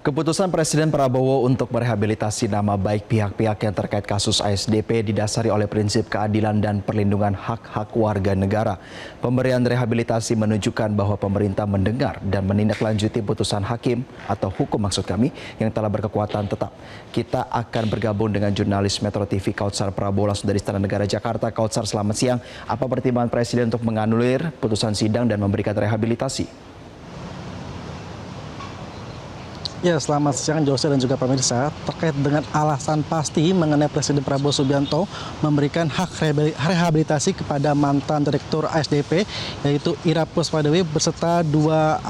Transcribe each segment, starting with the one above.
Keputusan Presiden Prabowo untuk merehabilitasi nama baik pihak-pihak yang terkait kasus ASDP didasari oleh prinsip keadilan dan perlindungan hak-hak warga negara. Pemberian rehabilitasi menunjukkan bahwa pemerintah mendengar dan menindaklanjuti putusan hakim atau hukum maksud kami yang telah berkekuatan tetap. Kita akan bergabung dengan jurnalis Metro TV Kautsar Prabowo langsung dari Istana Negara Jakarta. Kautsar, selamat siang. Apa pertimbangan Presiden untuk menganulir putusan sidang dan memberikan rehabilitasi? Ya, selamat siang Jose dan juga pemirsa. Terkait dengan alasan pasti mengenai Presiden Prabowo Subianto memberikan hak rehabilitasi kepada mantan Direktur ASDP yaitu Ira Puspadewi beserta dua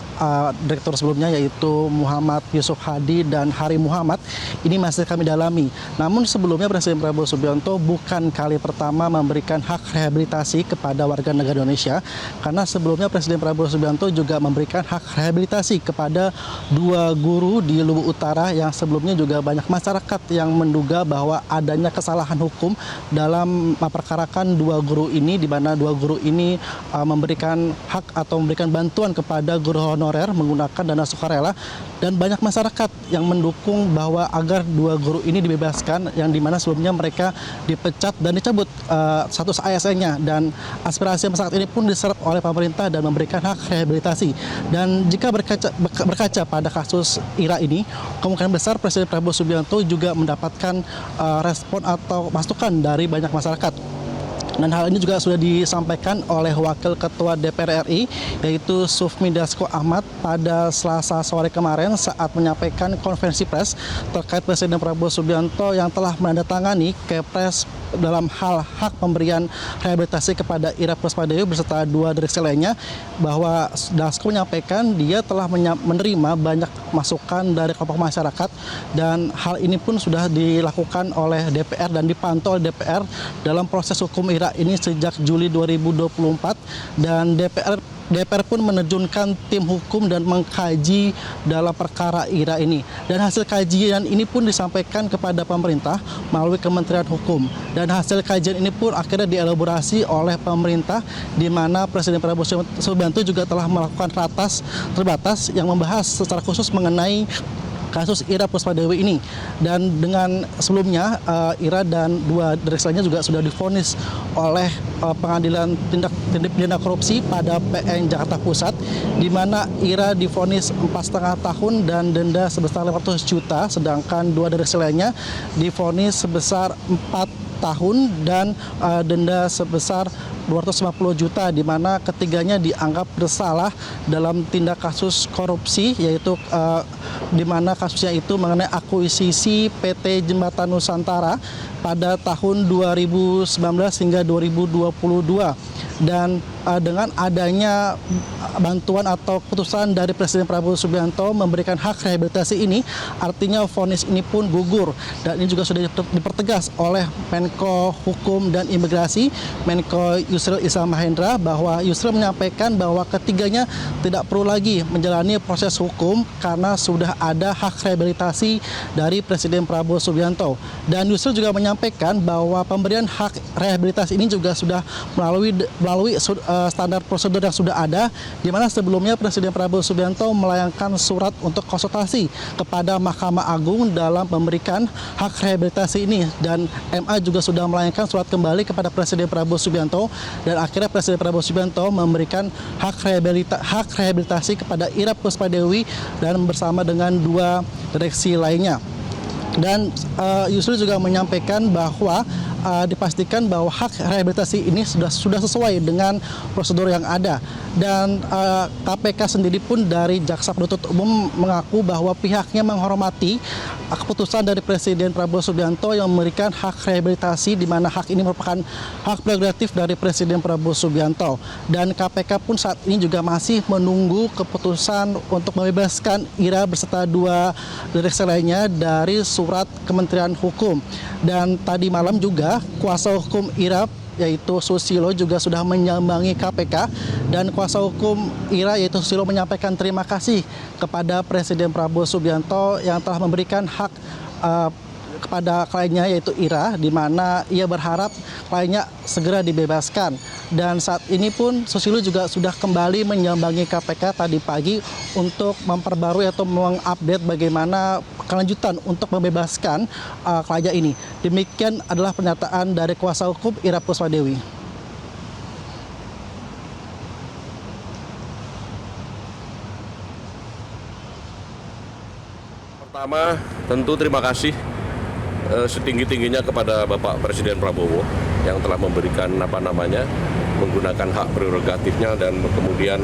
direktur sebelumnya yaitu Muhammad Yusuf Hadi dan Hari Muhammad, ini masih kami dalami. Namun sebelumnya Presiden Prabowo Subianto bukan kali pertama memberikan hak rehabilitasi kepada warga negara Indonesia, karena sebelumnya Presiden Prabowo Subianto juga memberikan hak rehabilitasi kepada dua guru di Lubu Utara yang sebelumnya juga banyak masyarakat yang menduga bahwa adanya kesalahan hukum dalam memperkarakan dua guru ini, di mana dua guru ini memberikan hak atau memberikan bantuan kepada guru honorer menggunakan dana sukarela, dan banyak masyarakat yang mendukung bahwa agar dua guru ini dibebaskan yang dimana sebelumnya mereka dipecat dan dicabut status ASN-nya, dan aspirasi masyarakat ini pun diserap oleh pemerintah dan memberikan hak rehabilitasi. Dan jika berkaca pada kasus Ira ini, kemungkinan besar Presiden Prabowo Subianto juga mendapatkan respon atau masukan dari banyak masyarakat. Dan hal ini juga sudah disampaikan oleh Wakil Ketua DPR RI yaitu Sufmi Dasko Ahmad pada Selasa sore kemarin saat menyampaikan konferensi pers terkait Presiden Prabowo Subianto yang telah menandatangani Kepres dalam hal hak pemberian rehabilitasi kepada Ira Puspadewi beserta dua direksi lainnya, bahwa Dasko menyampaikan dia telah menerima banyak masukan dari kelompok masyarakat, dan hal ini pun sudah dilakukan oleh DPR dan dipantau oleh DPR dalam proses hukum Ira ini sejak Juli 2024, dan DPR pun menerjunkan tim hukum dan mengkaji dalam perkara Ira ini. Dan hasil kajian ini pun disampaikan kepada pemerintah melalui Kementerian Hukum. Dan hasil kajian ini pun akhirnya dielaborasi oleh pemerintah, di mana Presiden Prabowo Subianto juga telah melakukan ratas terbatas yang membahas secara khusus mengenai kasus Ira Puspadewi ini. Dan dengan sebelumnya Ira dan dua direksi lainnya juga sudah divonis oleh Pengadilan Tindak Pidana Korupsi pada PN Jakarta Pusat, di mana Ira divonis 4,5 tahun dan denda sebesar 500 juta, sedangkan dua direksi lainnya divonis sebesar 4 tahun dan denda sebesar 250 juta, di mana ketiganya dianggap bersalah dalam tindak kasus korupsi, yaitu di mana kasusnya itu mengenai akuisisi PT Jembatan Nusantara pada tahun 2019 hingga 2022. Dan dengan adanya bantuan atau keputusan dari Presiden Prabowo Subianto memberikan hak rehabilitasi ini, artinya vonis ini pun gugur. Dan ini juga sudah dipertegas oleh Menko Hukum dan Imigrasi, Menko Yusril Iza Mahendra, bahwa Yusril menyampaikan bahwa ketiganya tidak perlu lagi menjalani proses hukum karena sudah ada hak rehabilitasi dari Presiden Prabowo Subianto. Dan Yusril juga menyampaikan bahwa pemberian hak rehabilitasi ini juga sudah melalui standar prosedur yang sudah ada, di mana sebelumnya Presiden Prabowo Subianto melayangkan surat untuk konsultasi kepada Mahkamah Agung dalam memberikan hak rehabilitasi ini, dan MA juga sudah melayangkan surat kembali kepada Presiden Prabowo Subianto, dan akhirnya Presiden Prabowo Subianto memberikan hak rehabilitasi kepada Ira Puspadewi dan bersama dengan dua direksi lainnya. Dan Yusril juga menyampaikan bahwa dipastikan bahwa hak rehabilitasi ini sudah sesuai dengan prosedur yang ada. Dan KPK sendiri pun dari Jaksa Penuntut Umum mengaku bahwa pihaknya menghormati keputusan dari Presiden Prabowo Subianto yang memberikan hak rehabilitasi, di mana hak ini merupakan hak prerogatif dari Presiden Prabowo Subianto. Dan KPK pun saat ini juga masih menunggu keputusan untuk membebaskan Ira beserta dua direksi lainnya dari surat Kementerian Hukum. Dan tadi malam juga kuasa hukum Ira yaitu Susilo juga sudah menyambangi KPK, dan kuasa hukum Ira yaitu Susilo menyampaikan terima kasih kepada Presiden Prabowo Subianto yang telah memberikan hak kepada kliennya yaitu Ira, di mana ia berharap kliennya segera dibebaskan. Dan saat ini pun Susilo juga sudah kembali menyambangi KPK tadi pagi untuk memperbarui atau mengupdate bagaimana kelanjutan untuk membebaskan kliennya ini. Demikian adalah pernyataan dari kuasa hukum Ira Puspadewi. Pertama, tentu terima kasih setinggi-tingginya kepada Bapak Presiden Prabowo yang telah memberikan menggunakan hak prerogatifnya dan kemudian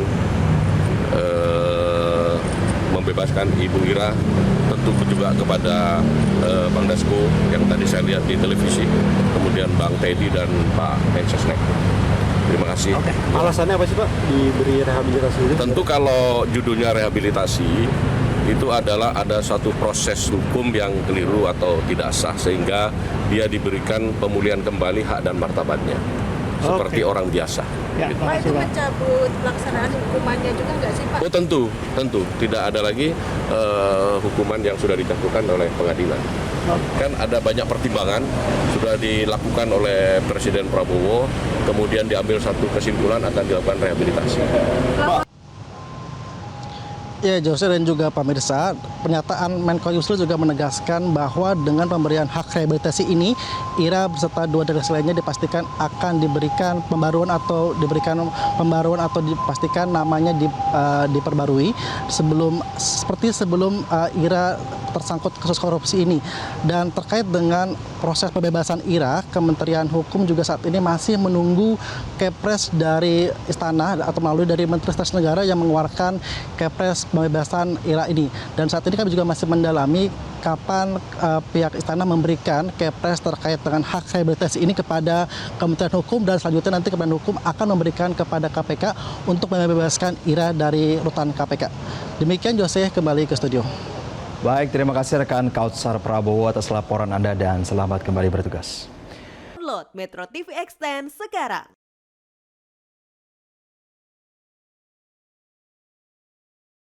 membebaskan Ibu Ira. Tentu juga kepada Bang Dasko yang tadi saya lihat di televisi, kemudian Bang Teddy dan Pak Mensesnek. Terima kasih. Oke. Alasannya apa sih Pak diberi rehabilitasi ini? Tentu kalau judulnya rehabilitasi itu adalah ada satu proses hukum yang keliru atau tidak sah sehingga dia diberikan pemulihan kembali hak dan martabatnya seperti orang biasa. Ya, Gitu. Pak, itu mencabut pelaksanaan hukumannya juga nggak sih Pak? Oh tentu tidak ada lagi hukuman yang sudah ditentukan oleh pengadilan. Kan ada banyak pertimbangan sudah dilakukan oleh Presiden Prabowo, kemudian diambil satu kesimpulan akan dilakukan rehabilitasi. Ya, Jose dan juga pemirsa, pernyataan Menko Yusril juga menegaskan bahwa dengan pemberian hak rehabilitasi ini, Ira beserta dua dari lainnya dipastikan akan diberikan pembaruan atau dipastikan namanya diperbarui seperti sebelum Ira tersangkut kasus korupsi ini. Dan terkait dengan proses pembebasan Ira, Kementerian Hukum juga saat ini masih menunggu Kepres dari Istana atau melalui dari Menteri Sekretaris Negara yang mengeluarkan Kepres pembebasan Ira ini. Dan saat ini kami juga masih mendalami kapan pihak Istana memberikan Kepres terkait dengan hak rehabilitasi ini kepada Kementerian Hukum, dan selanjutnya nanti Kementerian Hukum akan memberikan kepada KPK untuk membebaskan Ira dari rutan KPK. Demikian Jose, kembali ke studio. Baik, terima kasih rekan Kautsar Prabowo atas laporan Anda dan selamat kembali bertugas. Download Metro TV Extend sekarang.